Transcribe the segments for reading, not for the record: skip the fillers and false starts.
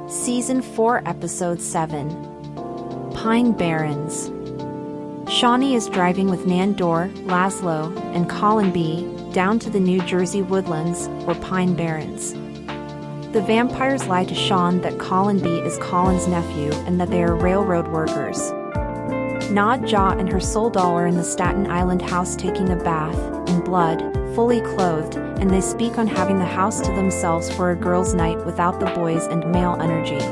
Season 4 Episode 7 Pine Barrens. Shawnee is driving with Nandor, Laszlo, and Colin B. down to the New Jersey woodlands, or Pine Barrens. The vampires lie to Sean that Colin B. is Colin's nephew and that they are railroad workers. Nadja and her soul doll are in the Staten Island house taking a bath, in blood, fully clothed, and they speak on having the house to themselves for a girls' night without the boys and male energy.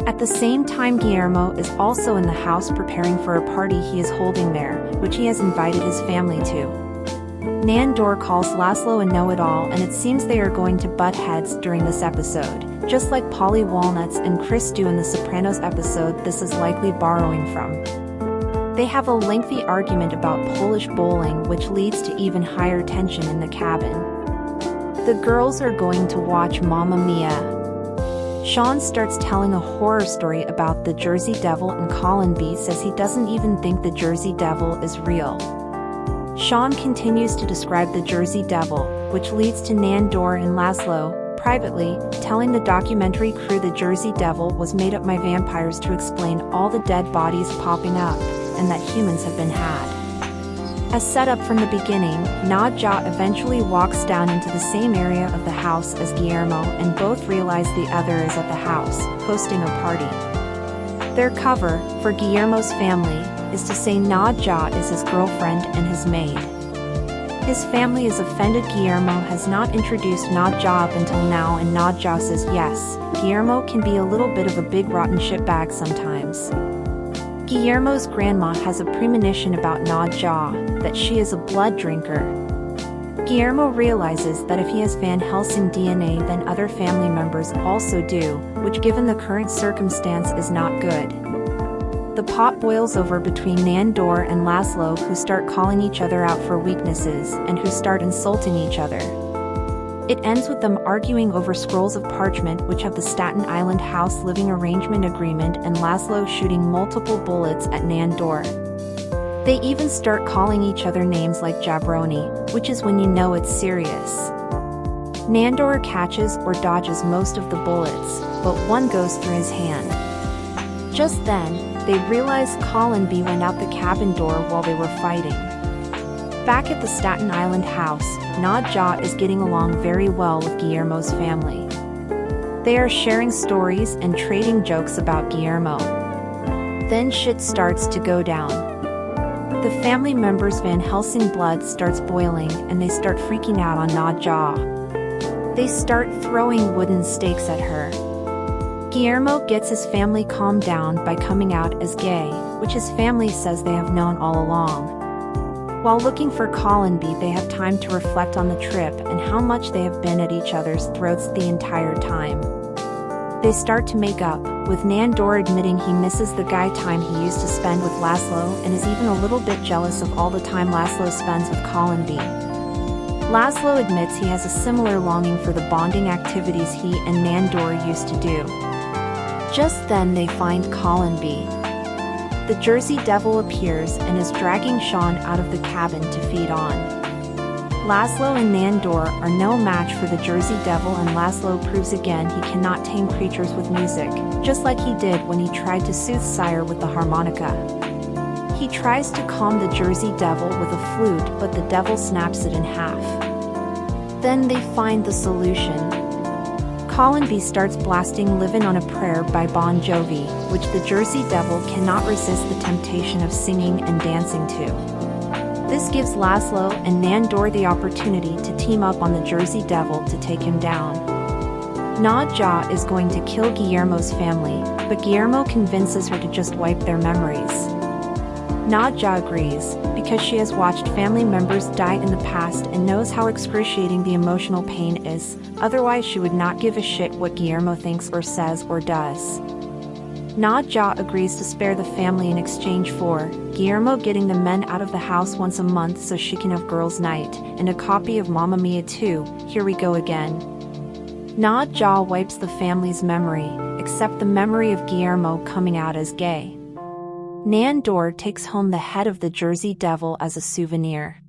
At the same time, Guillermo is also in the house preparing for a party he is holding there, which he has invited his family to. Nandor calls Laszlo a know-it-all, and it seems they are going to butt heads during this episode, just like Polly Walnuts and Chris do in the Sopranos episode this is likely borrowing from. They have a lengthy argument about Polish bowling, which leads to even higher tension in the cabin. The girls are going to watch Mamma Mia. Sean starts telling a horror story about the Jersey Devil, and Colin B says he doesn't even think the Jersey Devil is real. Sean continues to describe the Jersey Devil, which leads to Nandor and Laszlo, privately, telling the documentary crew the Jersey Devil was made up by vampires to explain all the dead bodies popping up, and that humans have been had. As set up from the beginning, Nadja eventually walks down into the same area of the house as Guillermo, and both realize the other is at the house, hosting a party. Their cover, for Guillermo's family, is to say Nadja is his girlfriend and his maid. His family is offended Guillermo has not introduced Nadja up until now, and Nadja says yes, Guillermo can be a little bit of a big rotten shitbag sometimes. Guillermo's grandma has a premonition about Nadja, that she is a blood drinker. Guillermo realizes that if he has Van Helsing DNA, then other family members also do, which given the current circumstance is not good. The pot boils over between Nandor and Laszlo, who start calling each other out for weaknesses and who start insulting each other. It ends with them arguing over scrolls of parchment which have the Staten Island house living arrangement agreement, and Laszlo shooting multiple bullets at Nandor. They even start calling each other names like jabroni, which is when you know it's serious. Nandor catches or dodges most of the bullets, but one goes through his hand. Just then, they realize Colin B went out the cabin door while they were fighting. Back at the Staten Island house, Nadja is getting along very well with Guillermo's family. They are sharing stories and trading jokes about Guillermo. Then shit starts to go down. The family members' Van Helsing blood starts boiling, and they start freaking out on Nadja. They start throwing wooden stakes at her. Guillermo gets his family calmed down by coming out as gay, which his family says they have known all along. While looking for Colin B, they have time to reflect on the trip and how much they have been at each other's throats the entire time. They start to make up, with Nandor admitting he misses the guy time he used to spend with Laszlo and is even a little bit jealous of all the time Laszlo spends with Colin B. Laszlo admits he has a similar longing for the bonding activities he and Nandor used to do. Just then they find Colin B. The Jersey Devil appears and is dragging Sean out of the cabin to feed on. Laszlo and Nandor are no match for the Jersey Devil, and Laszlo proves again he cannot tame creatures with music, just like he did when he tried to soothe Sire with the harmonica. He tries to calm the Jersey Devil with a flute, but the devil snaps it in half. Then they find the solution. Colin B starts blasting Livin' on a Prayer by Bon Jovi, which the Jersey Devil cannot resist the temptation of singing and dancing to. This gives Laszlo and Nandor the opportunity to team up on the Jersey Devil to take him down. Nadja is going to kill Guillermo's family, but Guillermo convinces her to just wipe their memories. Nadja agrees, because she has watched family members die in the past and knows how excruciating the emotional pain is, otherwise she would not give a shit what Guillermo thinks or says or does. Nadja agrees to spare the family in exchange for Guillermo getting the men out of the house once a month so she can have girls' night, and a copy of Mamma Mia 2, Here We Go Again. Nadja wipes the family's memory, except the memory of Guillermo coming out as gay. Nandor takes home the head of the Jersey Devil as a souvenir.